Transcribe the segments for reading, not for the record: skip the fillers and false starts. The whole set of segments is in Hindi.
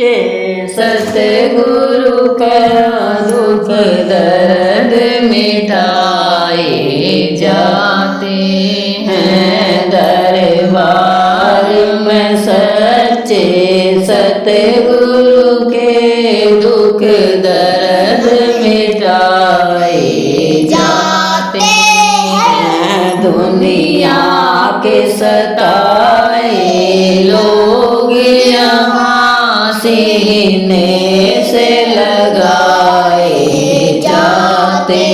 के सतगुरु का दुख दर्द मिटाए जाते हैं दरबार में सच्चे सतगुरु के दुख दर्द मिटाए जाते हैं दुनिया के सताए लोग यहाँ सीने से लगाए जाते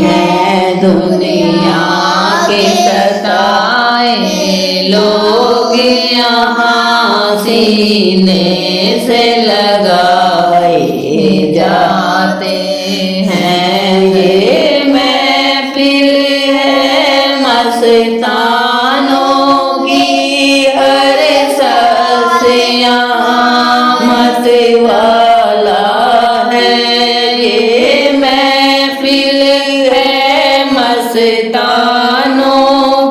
हैं दुनिया के सताए लोग यहाँ सीने से लगाए जाते हैं ये महफिल है मस्तानों की हर शख्स यहाँ मत वाला है ये महफिल है मस्तानों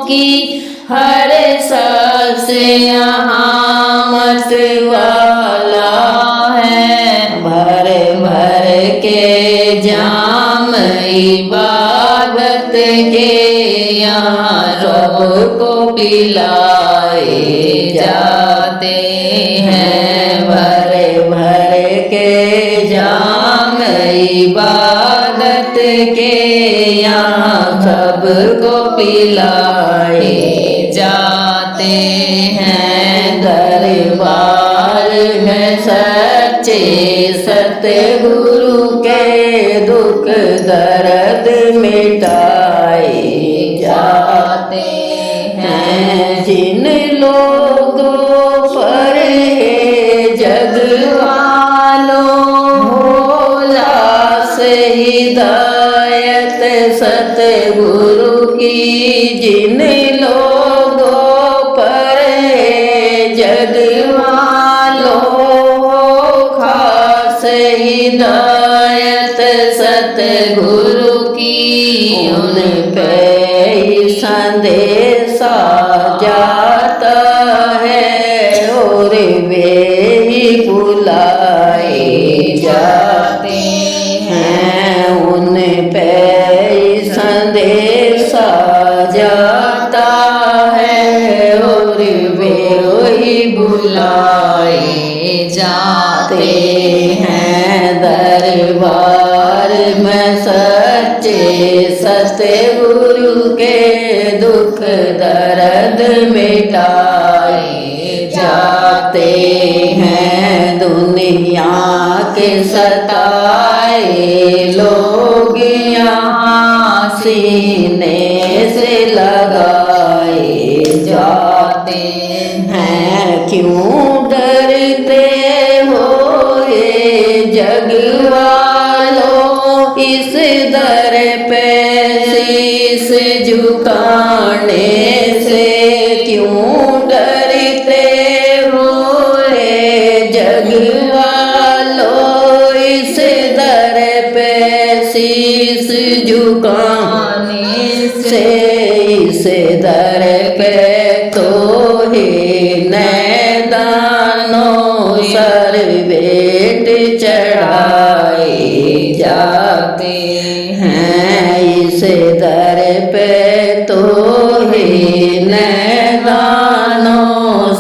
की हर शख्स यहाँ मत वाला है भर भर के जाम इबादत के यहाँ सबको पिलाए जाते हैं भर भर के जाम इबादत के यहाँ सबको पिलाए जाते हैं दरबार में सच्चे सतगुरु के दुख दर्द मिटाए जाते हैं जिन लोगों पर जग वालों भोला से हिदायत सतगुरु की जिन लोगों पर जग वालों खास हिदायत सतगुरु की उन पे संदेशा जाता है और वे ही बुलाए जाते हैं उन पे संदेशा जाता है और वे ही बुलाए जाते हैं दरबार में सच्चे सतगुरु के दुख दर्द मिटाए जाते हैं दुनिया के सताए लोग यहाँ सीने से लगाए जाते हैं क्यों डरते हो ये जग वालों इस दर पे शीश झुकाने से क्यों डरते हो ये जग वालों इस दर पे शीश झुकाने से इस दर पे तो ही नैदानों सर बेट चढ़ाए जाते हैं इस दर पे तो ही नैदानों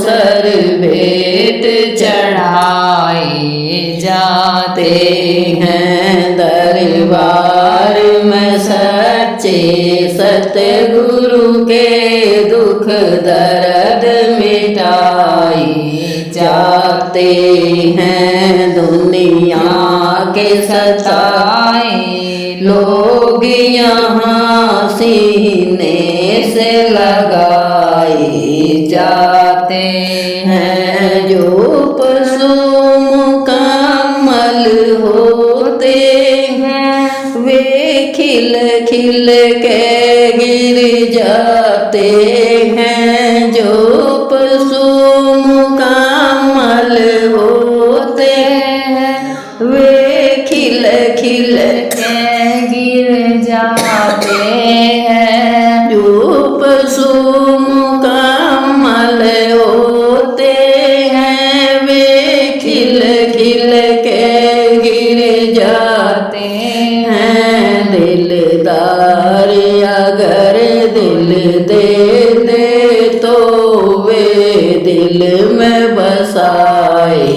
सर बेट चढ़ाए जाते हैं दरबार में सच्चे सतगुरु के दुख दर्द मिटाए जाते हैं दुनिया के सताए लोग यहाँ सीने से लगाए जाते हैं जो पशु मुकम्मल होते हैं वे खिल खिल के गिर जाते हैं जो पशु मुकम्मल होते हैं वे खिल खिल के गिर जाते हैं जो पशु मुकम्मल होते हैं वे खिल खिल के गिर जाते हैं। दिलदार अगर दिल दे दे तो वे दिल में बसाए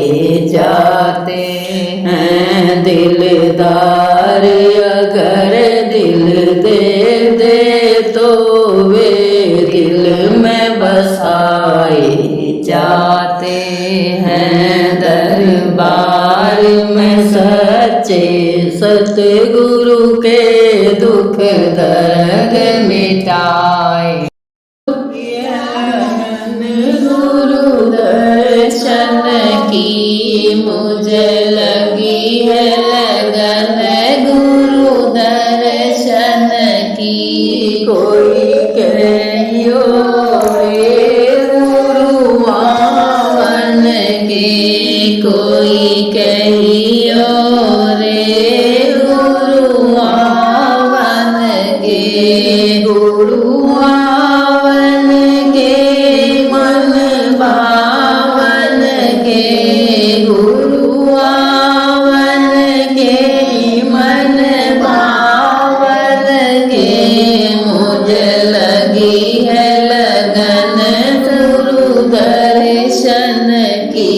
जाते हैं। दिलदार अगर दिल दे दे तो वे दिल में बसाए जाते हैं। दरबार में सच्चे सतगुरु के दुख दर्द मिटाए। गुरु दर्शन की मुझे लगी है लगन। गुरु दर्शन की कोई कहियो रे गुरुआवन के, कोई कहियो रे गुरुआवन के। गुरुआवन के मन भावन के, गुरुआवन के मन भावन के। मुझे लगी है लगन गुरु दर्शन की,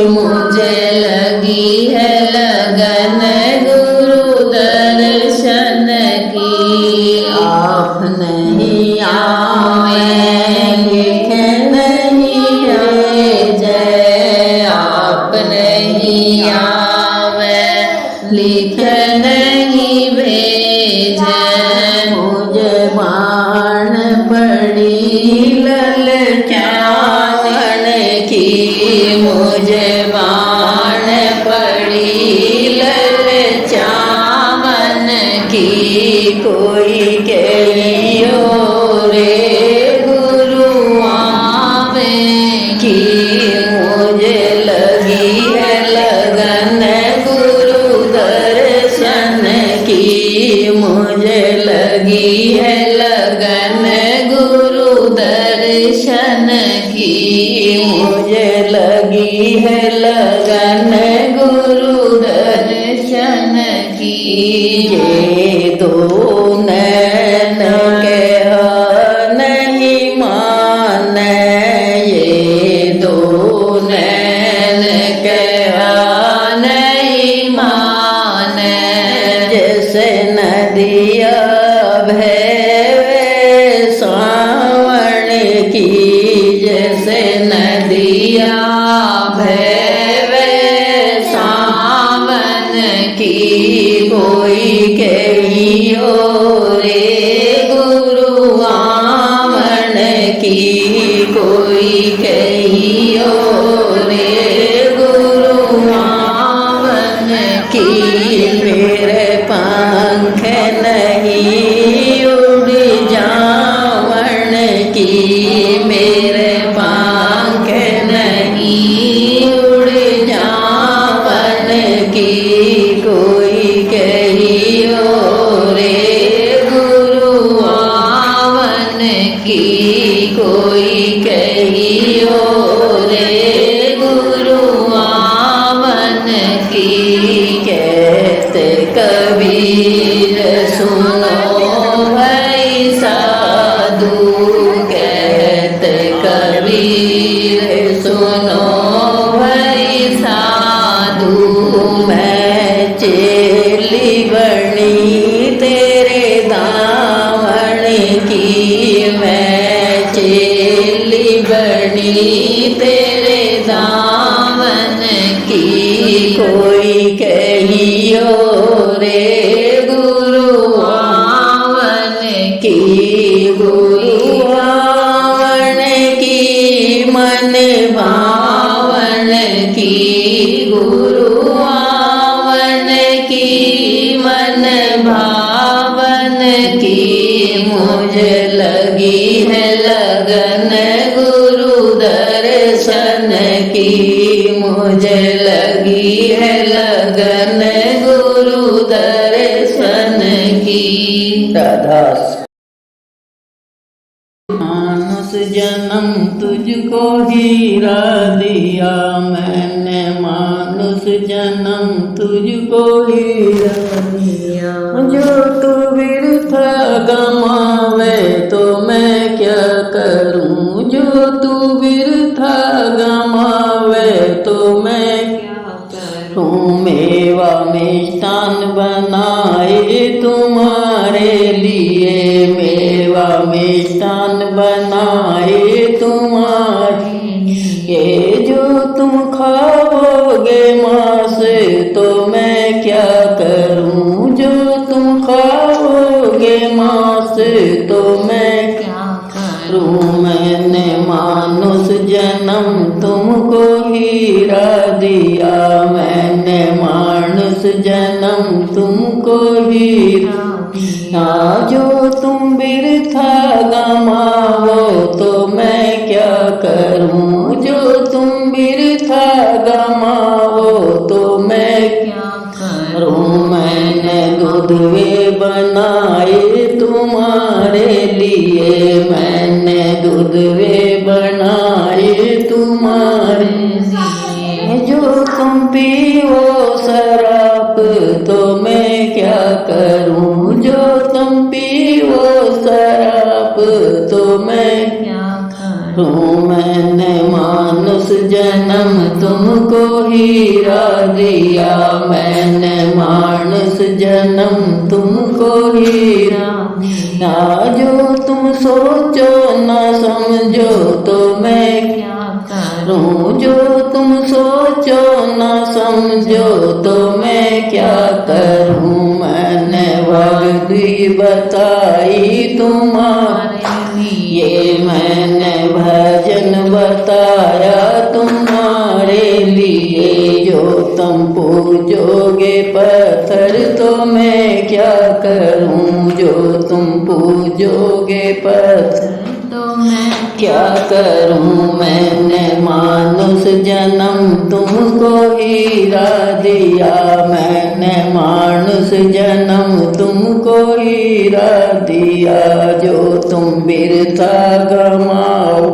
मुझे लगी है लगन गुरु दर्शन की। आप नहीं आएंगे नहीं जय, आप नहीं आवे लिख नहीं भेजे। मुझे बाण पड़ी ललचावन की, मुझे बाण पड़ी ललचावन की। कोई कहियो रे गुरुआवे की, मुझे लगी है लगन गुरु दर्शन की, मुझे लगी है लगन गुरु दर्शन की। मुझे लगी है लगन गुरु दर्शन की। ये दो नैन कह नहीं माने, ये दो नैन कह नहीं माने। जैसे नदिया भैवे सावन की, जैसे नदिया भैवे सावन की। कोई कहियो रे गुरुआवन की, कोई कहियो रे गुरुआवन की। मेरे पंख नहीं उड़ जावन की, मेरे पंख नहीं उड़ जावन की। कोई कहियो रे गुरुआवन की, कोई कहियो रे गुरुआवन की। कहते कबीर सुनो भाई साधु, कहते कबीर सुनो भाई साधु। मैं चेली बनी तेरे दामन की, मैं चेली बनी तेरे दामन की। कोई कहियो रे गुरुआवन की, गुरुआवन की मन भावन की। गुरुआवन की मन भावन की। मुझे लगी है लगन गुरु दर्शन की, मुझे लगी है लगन गुरु दर्शन की। राधा मानुष जन्म तुझको हीरा दिया मैंने, मानुष जन्म तुझको हीरा दिया। जो तू व्यर्था गमावे तो मैं क्या करूं, जो तू व्यर्था गमावे तो मैं क्या करूं। मेवा मिष्ठान बनाए तुम्हारे लिए, मेवा मिष्ठान बनाए तुम्हारे लिए। जो तुम खाओगे मांस तो मैं क्या करूं, जो तुम खाओगे मांस तो मैं क्या करूं। मैंने मानुष जन्म तुमको हीरा दिया, मैंने मानुष जन्म तुमको हीरा दिया। जो तुम व्यर्था गमाओ तो मैं क्या करूं, जो तुम व्यर्था गमाओ तो मैं क्या करूं। मैंने दूधवे बनाए तुम्हारे लिए, मैंने दूधवे बनाए तुम्हारे लिए। जो तुम पियो शराब तो मैं क्या करूं, जो तुम पियो शराब तो मैं क्या करूं। मैंने मानुष जन्म तुमको हीरा दिया, मैंने मानुष जन्म तुमको हीरा दिया। जो तुम सोचो न समझो तो मैं क्या करूं, जो तुम सोचो न समझो तो मैं क्या करूं। मैंने भक्ति बताई तुम्हारे लिए, मैंने भजन बताया तुम्हारे लिए। जो तुम पूजोगे पत्थर तो मैं क्या करूं, जो तुम पूजोगे पत्थर तो मैं क्या करूं। मैंने मानुष जन्म तुमको हीरा दिया, मैंने मानुष जन्म तुमको हीरा दिया। जो तुम व्यर्था गमाओ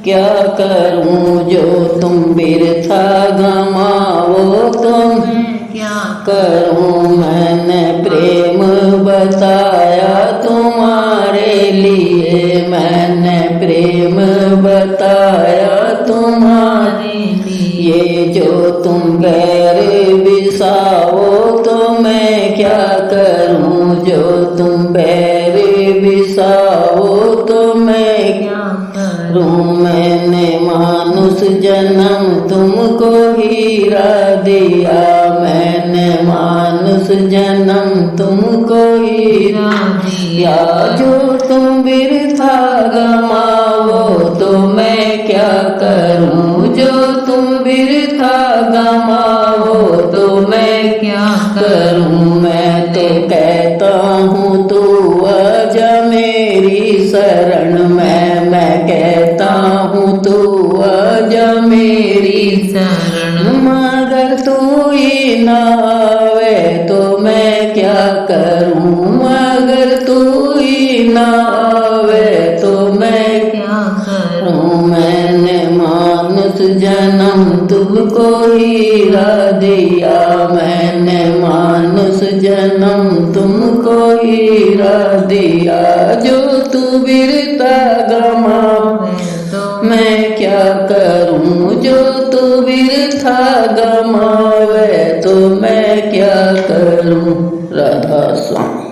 क्या करूं, जो तुम व्यर्था गमाओ तो मैं क्या करूं। मैंने प्रेम बताया तुम्हारे लिए, मैंने प्रेम बताया तुम्हारे लिए। जो तुम गैर बिसाओ तो मैं क्या करूं, जो तुम बैर बिसाओ तो मैं क्या करूं। मैंने मानुष जन्म तुमको हीरा दिया, मैंने मानुष जन्म तुमको हीरा दिया। जो तुम व्यर्था गमाओ तो मैं क्या करूं, जो तुम व्यर्था गमाओ तो मैं क्या करूं। मैं तो कहता हूँ तू आजा मेरी शरण में, मैं कहता हूँ तू आजा मेरी शरण। मगर तू ही ना आवे तो मैं क्या करूं, मगर तू ही ना आवे तो मैं क्या करूं। मैंने मानुष जन्म तुमको हीरा दिया, मैंने मानुष जन्म तुमको हीरा दिया। जो तू व्यर्था गमावे तो मैं क्या करूं, जो तू व्यर्था गमावे तो मैं क्या करूं। राधा स्वामी।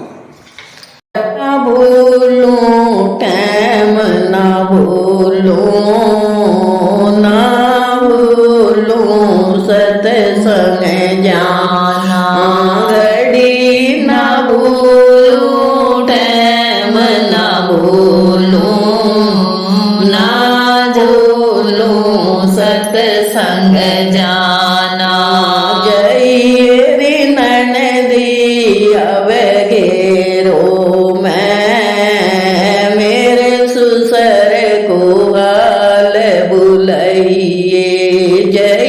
ना भूलूं टैम ना भूलूं, ना भूलूं सत्संग जाना। घड़ी ना भूलूं टैम ना भूलूं, ना भूलूं सत्संग जाना। जय री ननदी अवगेरो मैं, मेरे सुसर को हाल बुलाइए। जय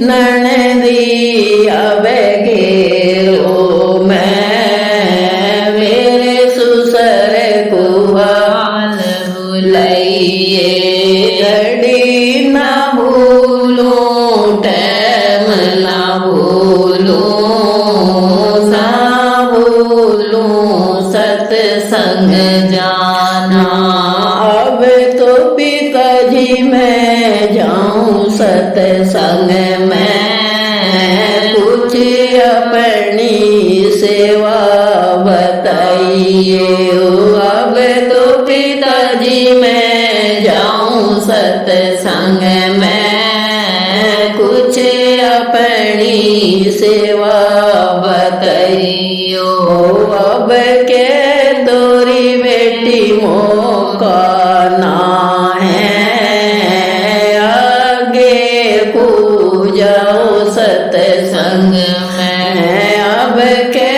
ननदी अवगेरो मैं, मेरे सुसर को हाल संग में कुछ अपनी सेवा बताइए। अब तो पिताजी मैं जाऊं सत्संग में कुछ अपनी सेवा बताइयो। अब के तोरी बेटी मौका ना है आगे को जाओ सत्संग में। अब के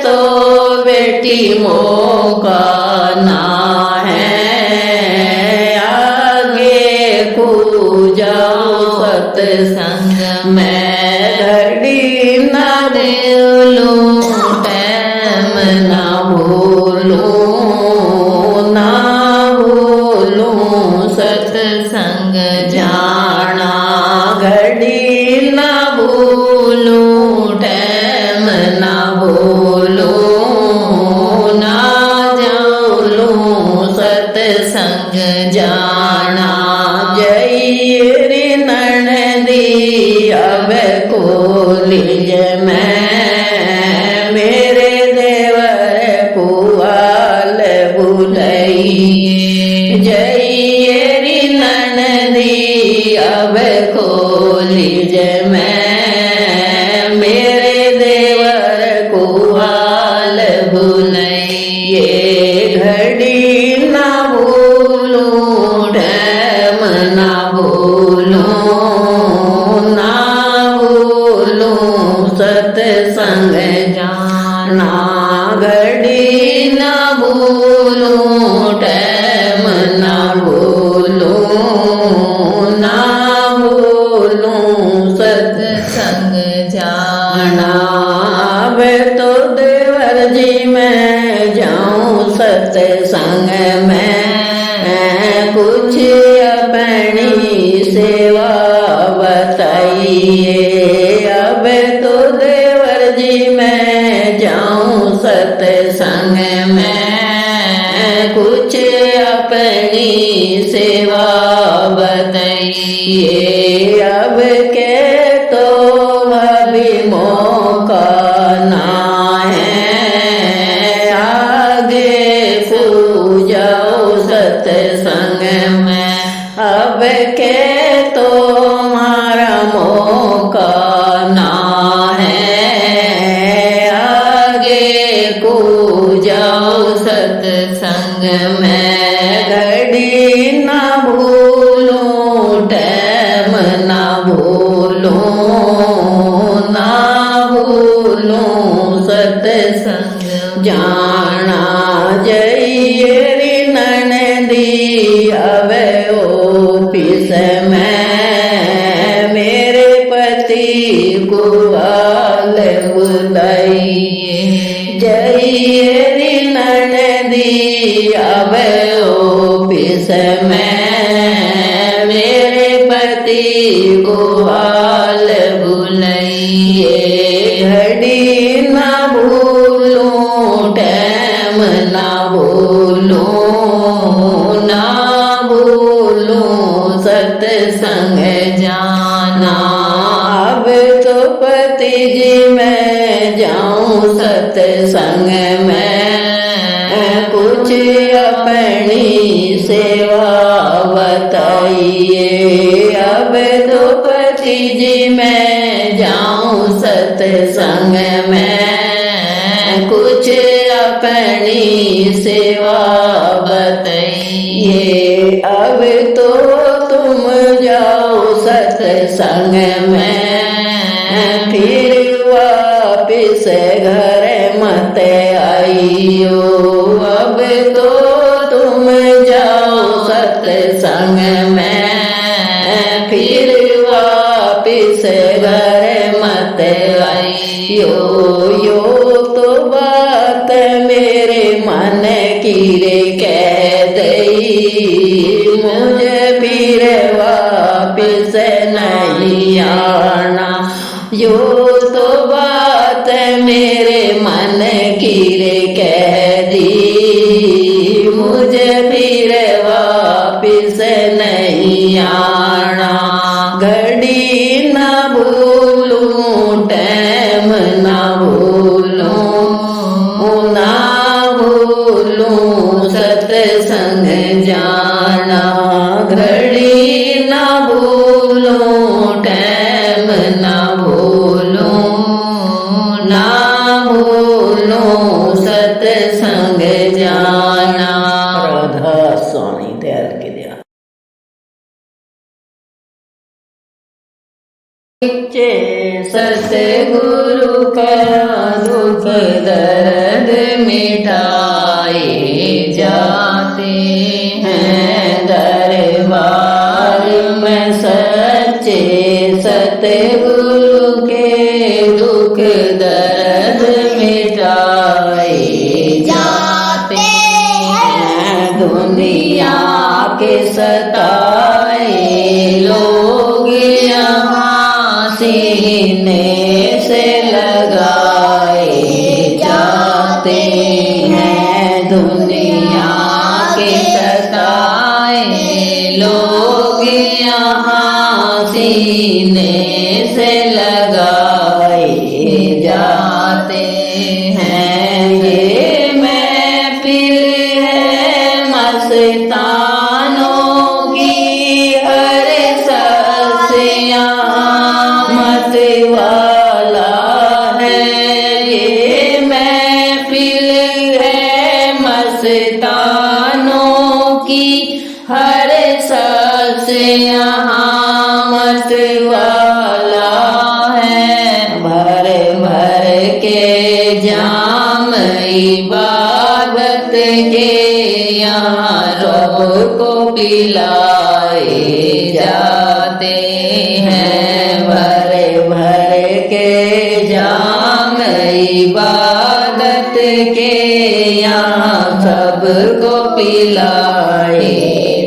तो बेटी मौका ना है आगे को जाओ सत्संग में। घड़ी ना बोलूं टाइम ना बोलूं सत्संग जाना। घड़ी ना बोलूं टाइम ना बोलूं सत्संग जाना। जय रे ननदी अब कॉलेज में मेरे देवर कुआल बुलाइए। जय रे ननदी अब कॉलेज में मेरे देवर कुआल बुलाइए। घड़ी ना बोलूं टाइम ना बोलूं सत्संग जाना। घड़ी ना बोलूं टाइम ना बोलूं सत्संग जाना। अब तो देवर जी मैं जाऊं सत्संग में कुछ अपनी सेवा बताइए। अब तो देवर जी मैं जाऊं सत्संग में कुछ अपनी सेवा बताइए। अब के तो अभी मौका ना है आगे को जाओ सत्संग में। अब के तो हमारा मौका ना है आगे को जाओ सत्संग में। घड़ी ना भूलूं टाइम ना भूलूं सत्संग जाना। जय रे ननदी अब ऑफिस में मेरे पति कुआल बुलाइए। जय रे ननदी अब ऑफिस में मेरे पति कुआल बुलाइए। घड़ी ना बोलूं टाइम ना बोलूं सत्संग जाना। अब तो पति जी मैं जाऊं सत्संग में कुछ अपनी सेवा बताइए। अब तो पति जी मैं जाऊं सत्संग में कुछ अपनी सेवा बताइए। अब तो तुम जाओ सत्संग में फिर वापिस घर मत आइयो। अब तो तुम जाओ सत्संग में फिर वापिस घर मत आइयो। यो तो बात मेरे मन की रे कह दई मुझे फिर वापिस नहीं आना। यो तो बात मेरे मन की रे कह दी मुझे फिर वापिस नहीं आना। घड़ी ना भूलूं, ना भूलूं सत्संग जाना। राधा स्वामी दयाल की दया। सतगुरु का दुख दर्द मिटाए जाते हैं दरबार में सच्चे सतगुरु के दुख दर्द मिटाए जाते हैं। दुनिया के सताए लोग यहाँ सीने से लगाए जाते हैं। दुनिया के सताए लोग यहाँ सीने से लगाए जाते हैं। ये महफिल है मस्तानों की, हर शख्स यहाँ मत वाला है। ये महफिल है मस्तानों की, हर शख्स यहाँ मत वाला है। भर भर के जाम इबादत के यहाँ रब को पिलाए जाते हैं। भर भर के जाम इबादत के यहाँ सबको पिलाए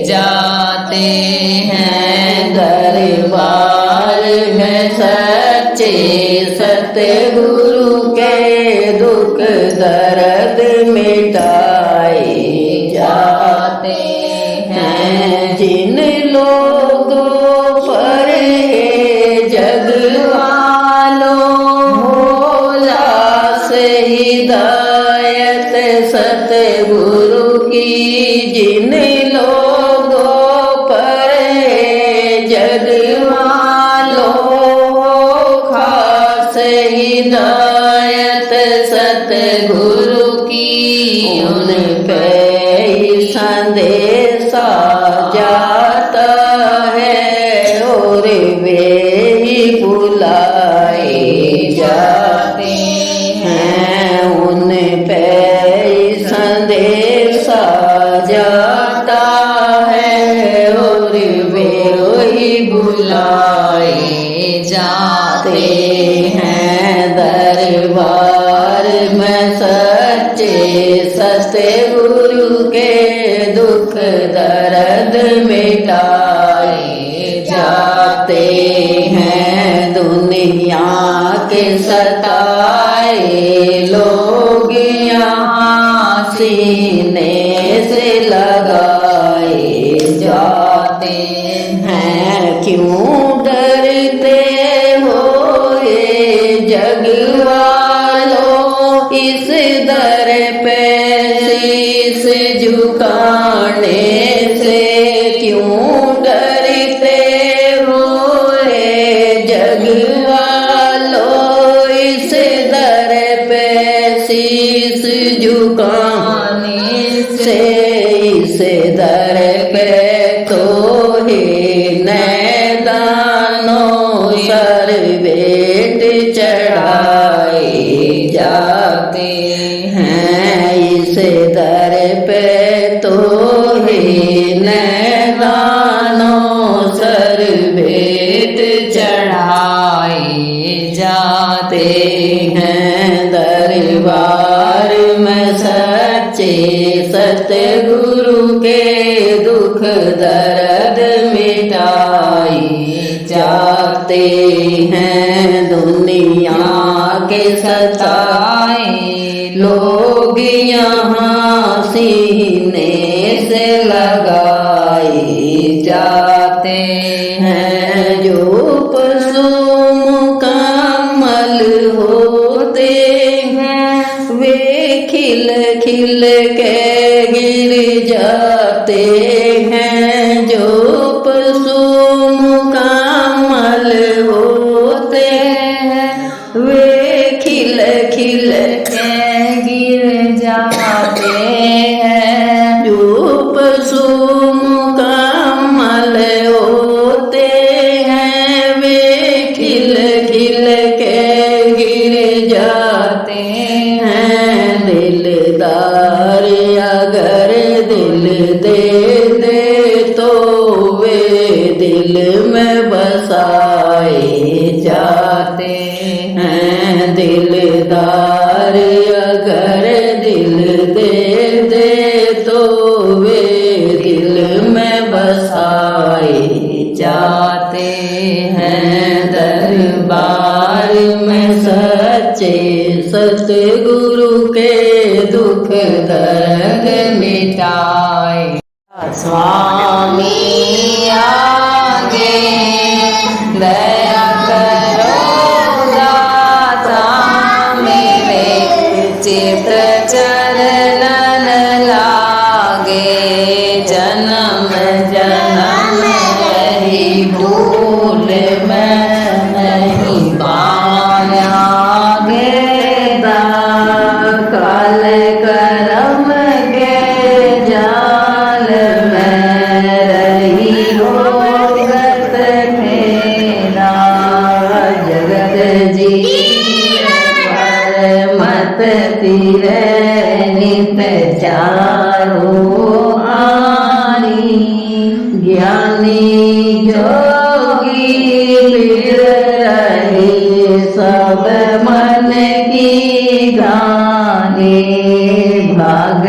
जाते हैं। दरबार में सच्चे सतगुरु के दुख दर्द मिटाए जाते हैं। जिन लोगों पर जग वालों भोला से हिदायत सतगुरु की, जिन लोगों पर जग वालों खास हिदायत सतगुरु की, उन पे संदेशा जाता है और वे ही बुलाए जाते हैं। उन पे संदेशा जाता है और वे ही बुलाए जाते हैं। दरबार में सच्चे सतगुरु के दुख दर्द मिटाए जाते हैं। दुनिया के सताए लोग यहाँ सीने से लगाए जाते हैं। क्यों डरते हो ये जग वालों, इस दर पे शीस झुकाने से। क्यों डरते हो ये जग वालों, इस दर पे शीस झुकाने से। इस दर पे तो ही नैदानो सर बेट चढ़ाए जाते हैं। इस दर पे तो ही नैदानो सर बेट चढ़ाए जाते हैं। दरबार में सच्चे सतगुरु के दुख दर्द मिटाए जाते हैं। दुनिया के सताए लोग यहाँ सीने से लगाए जाते हैं। जो पशु मुकम्मल होते हैं वे खिल खिल के गिर जाते हैं। जो पशु मुकम्मल होते दिल के गिर जाते हैं दिलदार, अगर दिल दे दे तो वे दिल में बसाए जाते हैं दिलदार, अगर दिल दे दे तो वे दिल में बसाए जाते हैं। दरबार में सच्चे सतगुरु के दुख दर्द मिटाए। स्वामी आगे दया करो दाता, मेरे चित चरणन लागे। जन्म जन्म रही भूल मैं नहीं पायागे, काल करम के जाल में रही होगत मेरा। जगत जीव पर मत तिरे नित चारो आनी, ज्ञानी जोगी फिर रही सब मन की गाने। भाग